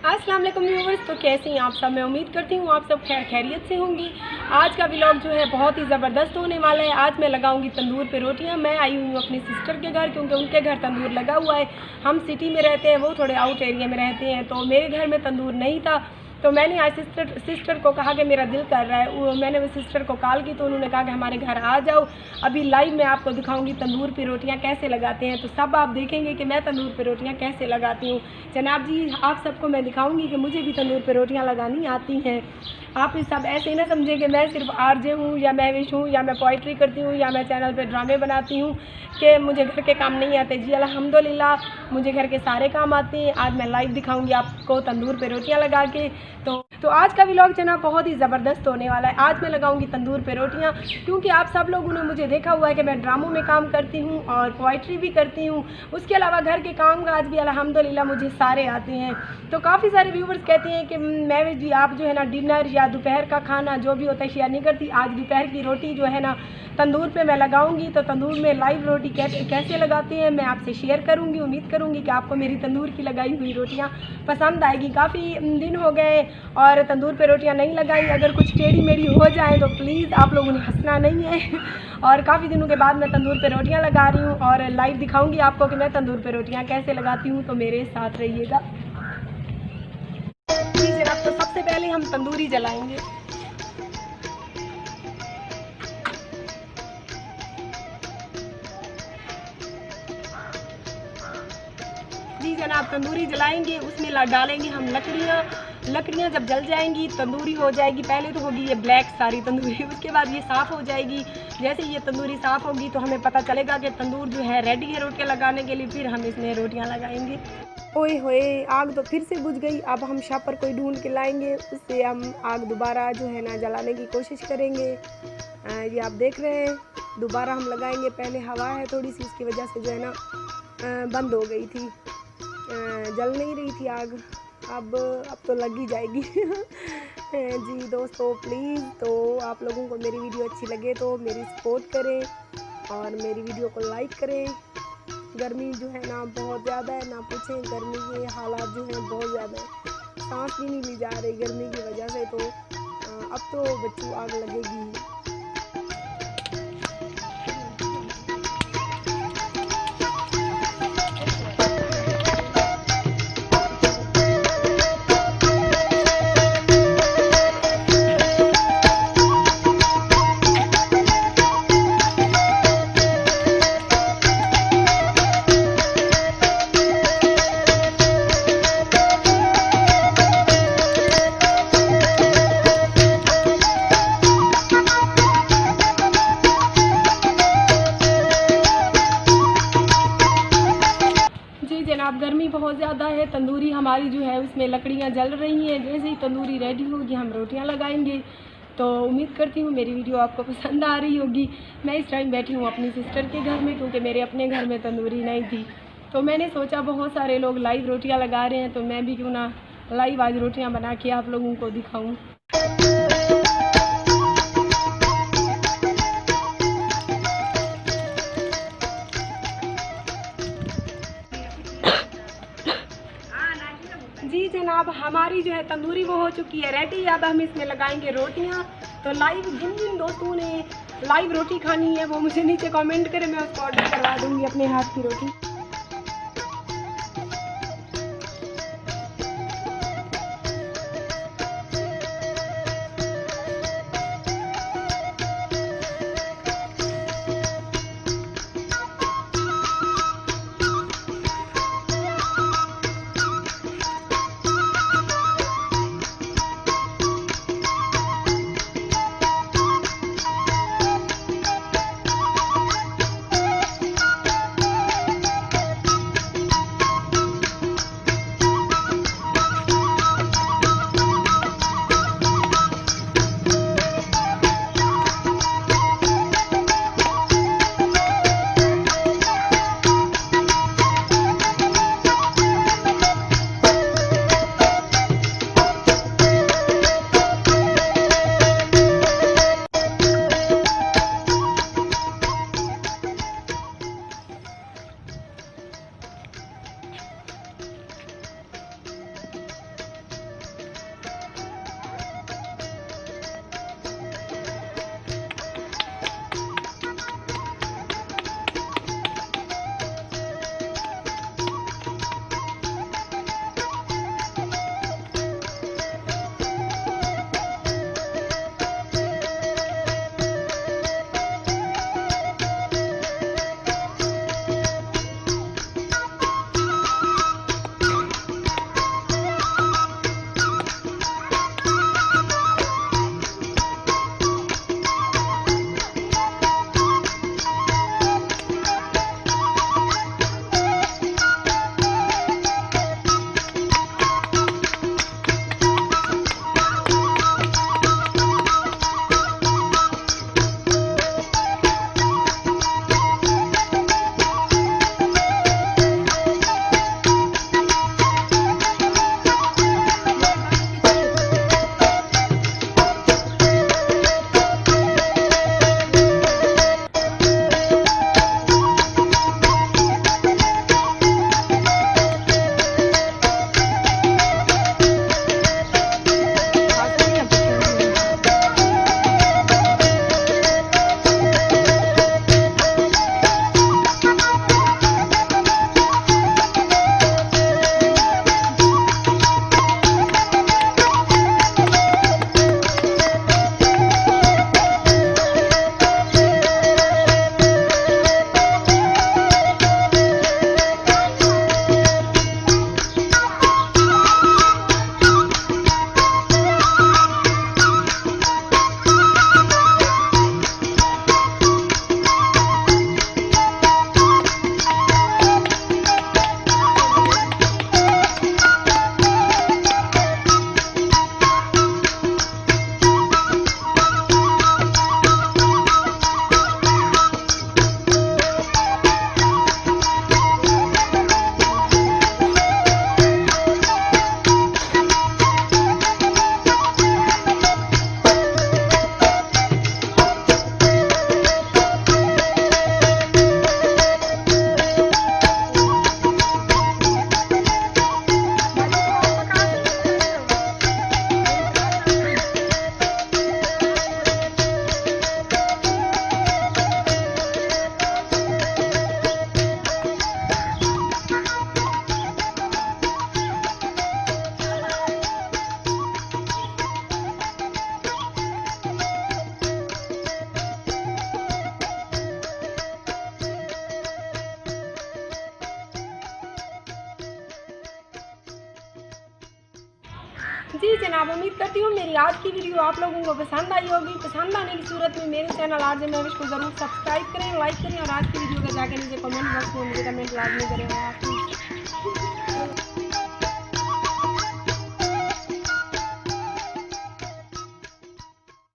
अस्सलाम वालेकुम व्यूअर्स। तो कैसे हैं आप सब? मैं उम्मीद करती हूँ आप सब खैरियत से होंगी। आज का व्लॉग जो है बहुत ही ज़बरदस्त होने वाला है। आज मैं लगाऊंगी तंदूर पे रोटियाँ। मैं आई हूँ अपनी सिस्टर के घर, क्योंकि उनके घर तंदूर लगा हुआ है। हम सिटी में रहते हैं, वो थोड़े आउट एरिया में रहते हैं, तो मेरे घर में तंदूर नहीं था। तो मैंने आज सिस्टर को कहा कि मेरा दिल कर रहा है। मैंने वो सिस्टर को कॉल की तो उन्होंने कहा कि हमारे घर आ जाओ, अभी लाइव मैं आपको दिखाऊंगी तंदूर पे रोटियां कैसे लगाते हैं। तो सब आप देखेंगे कि मैं तंदूर पे रोटियां कैसे लगाती हूँ। जनाब जी, आप सबको मैं दिखाऊंगी कि मुझे भी तंदूर पे रोटियां लगानी आती हैं। आप इस सब ऐसे ही ना समझें कि मैं सिर्फ आरजे हूँ या मैं विश हूँ या मैं पोइट्री करती हूँ या मैं चैनल पर ड्रामे बनाती हूँ कि मुझे घर के काम नहीं आते। जी अल्हम्दुलिल्लाह, मुझे घर के सारे काम आते हैं। आज मैं लाइव दिखाऊंगी आपको तंदूर पे रोटियां लगा के। तो आज का व्लॉग जनाब बहुत ही ज़बरदस्त होने वाला है। आज मैं लगाऊंगी तंदूर पे रोटियां, क्योंकि आप सब लोगों ने मुझे देखा हुआ है कि मैं ड्रामों में काम करती हूं और पोइट्री भी करती हूं। उसके अलावा घर के काम काज भी अल्हम्दुलिल्लाह मुझे सारे आते हैं। तो काफ़ी सारे व्यूवर्स कहते हैं कि मैं जी आप जो है ना डिनर या दोपहर का खाना जो भी होता है शेयर नहीं करती। आज दोपहर की रोटी जो है ना तंदूर पे मैं लगाऊंगी। तो तंदूर में लाइव रोटी कैसे लगाते हैं मैं आपसे शेयर करूंगी। उम्मीद करूंगी कि आपको मेरी तंदूर की लगाई हुई रोटियां पसंद आएगी। काफ़ी दिन हो गए और तंदूर पे रोटियां नहीं लगाई। अगर कुछ टेढ़ी मेढ़ी हो जाए तो प्लीज़ आप लोगों ने हंसना नहीं है। और काफ़ी दिनों के बाद मैं तंदूर पे रोटियां लगा रही हूँ और लाइव दिखाऊंगी आपको कि मैं तंदूर पे रोटियां कैसे लगाती हूँ। तो मेरे साथ रहिएगा। जी जनाब, तो सबसे पहले हम तंदूरी जलाएंगे। जी जनाब, तंदूरी जलाएंगे, उसमें डालेंगे हम लकड़ियाँ जब जल जाएंगी तंदूरी हो जाएगी। पहले तो होगी ये ब्लैक सारी तंदूरी, उसके बाद ये साफ़ हो जाएगी। जैसे ये तंदूरी साफ़ होगी तो हमें पता चलेगा कि तंदूर जो है रेडी है रोटियां लगाने के लिए। फिर हम इसमें रोटियां लगाएंगे। ओए होए, आग तो फिर से बुझ गई। अब हम शापर कोई ढूंढ के लाएंगे, उससे हम आग दोबारा जो है ना जलाने की कोशिश करेंगे। ये आप देख रहे हैं, दोबारा हम लगाएंगे। पहले हवा है थोड़ी सी, उसकी वजह से जो है ना बंद हो गई थी, जल नहीं रही थी आग। अब तो लग ही जाएगी। जी दोस्तों, प्लीज़ तो आप लोगों को मेरी वीडियो अच्छी लगे तो मेरी सपोर्ट करें और मेरी वीडियो को लाइक करें। गर्मी जो है ना बहुत ज़्यादा है, ना पूछें। गर्मी के हालात जो हैं बहुत ज़्यादा है, सांस भी नहीं ली जा रही गर्मी की वजह से। तो अब तो बच्चों आग लगेगी। जनाब, गर्मी बहुत ज़्यादा है। तंदूरी हमारी जो है उसमें लकड़ियाँ जल रही हैं। जैसे ही तंदूरी रेडी होगी हम रोटियां लगाएंगे। तो उम्मीद करती हूँ मेरी वीडियो आपको पसंद आ रही होगी। मैं इस टाइम बैठी हूँ अपनी सिस्टर के घर में, क्योंकि मेरे अपने घर में तंदूरी नहीं थी। तो मैंने सोचा बहुत सारे लोग लाइव रोटियाँ लगा रहे हैं तो मैं भी क्यों ना लाइव आज रोटियाँ बना के आप लोगों को दिखाऊँ। जी जनाब, हमारी जो है तंदूरी वो हो चुकी है रेडी। अब हम इसमें लगाएंगे रोटियां। तो लाइव जिन जिन दोस्तों ने लाइव रोटी खानी है वो मुझे नीचे कमेंट करें, मैं उसको ऑर्डर करवा दूंगी अपने हाथ की रोटी। जी जनाब, उम्मीद करती हूँ मेरी आज की वीडियो आप लोगों को पसंद आई होगी। पसंद आने की सूरत में मेरे चैनल आरजे महविश को ज़रूर सब्सक्राइब करें, लाइक करें और आज की वीडियो का जाकर नीचे कमेंट बॉक्स में मुझे कमेंट लाजमी करें।